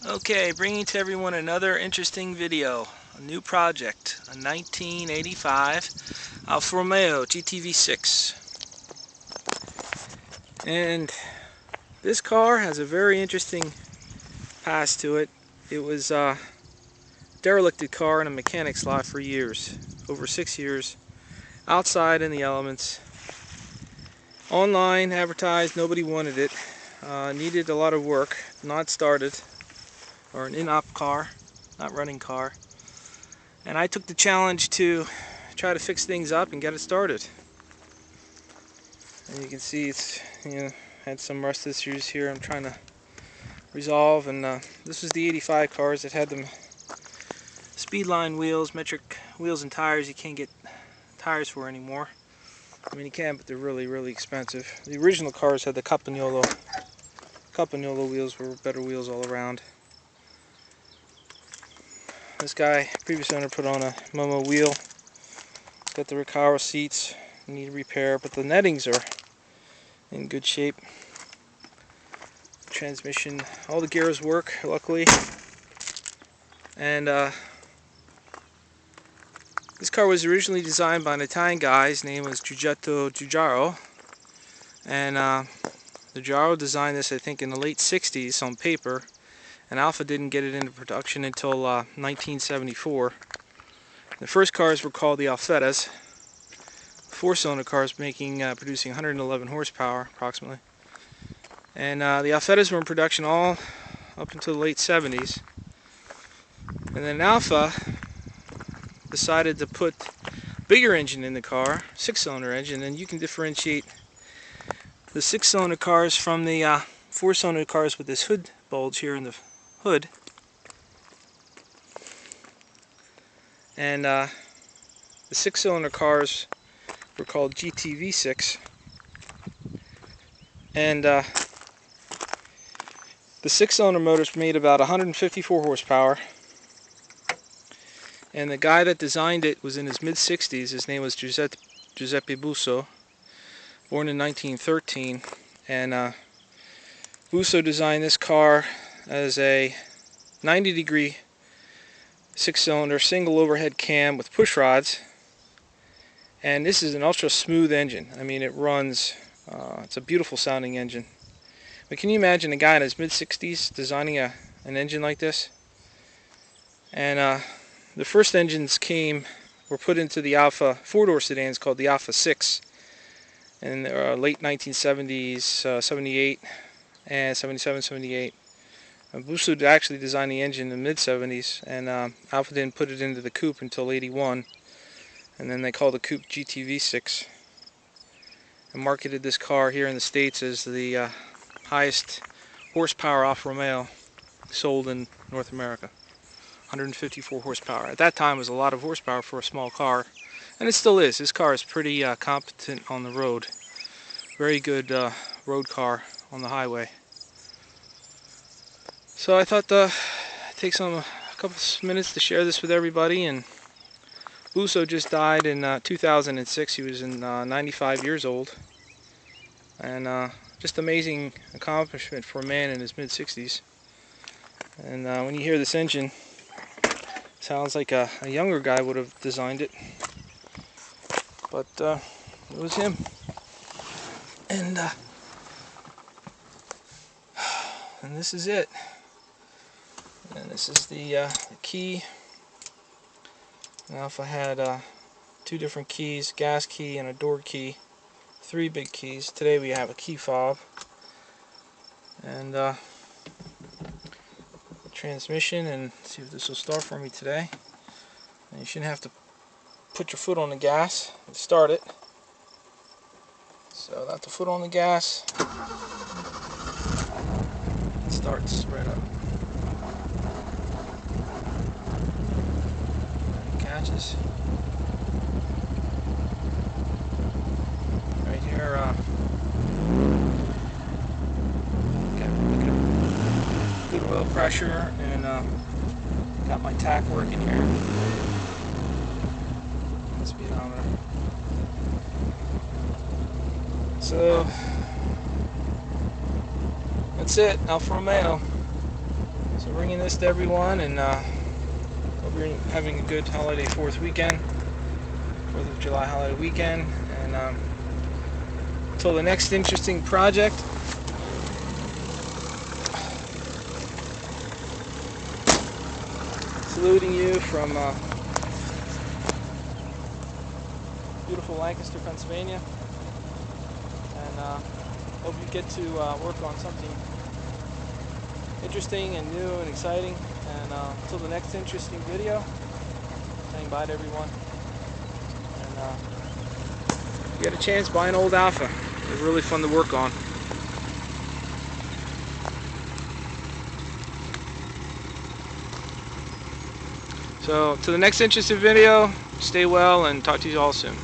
Okay, bringing to everyone another interesting video, a new project, a 1985 Alfa Romeo GTV6. And this car has a very interesting past to it. It was a derelicted car in a mechanic's lot for years, over 6 years, outside in the elements. Online, advertised, nobody wanted it. Needed a lot of work, not started, or an in-op car, not running car. And I took the challenge to try to fix things up and get it started. And you can see it's had some rust issues here I'm trying to resolve. And this was the 85 cars that had them speedline wheels, metric wheels and tires you can't get tires for anymore. I mean you can, but they're really expensive. The original cars had the Campagnolo wheels, were better wheels all around. This guy, previous owner, put on a Momo wheel. It's got the Recaro seats, need repair, but the nettings are in good shape. Transmission, all the gears work, luckily. And this car was originally designed by an Italian guy. His name was Giuseppe Busso. And the Giuseppe designed this, I think, in the late 60s on paper. And Alfa didn't get it into production until 1974. The first cars were called the Alfettas, four-cylinder cars producing 111 horsepower approximately. And the Alfettas were in production all up until the late 70s. And then Alfa decided to put a bigger engine in the car, six-cylinder engine, and you can differentiate the six-cylinder cars from the four-cylinder cars with this hood bulge here in the hood. And the six-cylinder cars were called GTV6. And the six-cylinder motors made about 154 horsepower. And the guy that designed it was in his mid-60s. His name was Giuseppe Busso, born in 1913. And Busso designed this car as a 90-degree six-cylinder single overhead cam with push rods. And this is an ultra smooth engine. I mean, it runs, it's a beautiful sounding engine. But can you imagine a guy in his mid-60s designing an engine like this? And the first engines were put into the Alfa four-door sedans called the Alfa 6 in the late 1970s, 78 and 77, 78. Busso actually designed the engine in the mid-70s, and Alfa didn't put it into the coupe until 81. And then they called the coupe GTV6 and marketed this car here in the States as the highest horsepower Alfa Romeo sold in North America. 154 horsepower. At that time, it was a lot of horsepower for a small car, and it still is. This car is pretty competent on the road. Very good road car on the highway. So I thought take a couple minutes to share this with everybody. And Busso just died in 2006. He was 95 years old, and just amazing accomplishment for a man in his mid-60s. And when you hear this engine, sounds like a younger guy would have designed it, but it was him. And this is it. And this is the key. Alfa had two different keys, gas key and a door key, three big keys. Today we have a key fob. And transmission, and see if this will start for me today. And you shouldn't have to put your foot on the gas and start it. So without the foot on the gas, it starts right up. Catches. Right here, good oil pressure, and got my tack working here. Speedometer. So that's it, Alfa Romeo. So bringing this to everyone, and hope you're having a good holiday 4th weekend, 4th of July holiday weekend, and until the next interesting project. Saluting you from beautiful Lancaster, Pennsylvania, and hope you get to work on something interesting and new and exciting. And until the next interesting video, saying bye to everyone. And if you get a chance, buy an old Alfa. They're really fun to work on. So, to the next interesting video, stay well and talk to you all soon.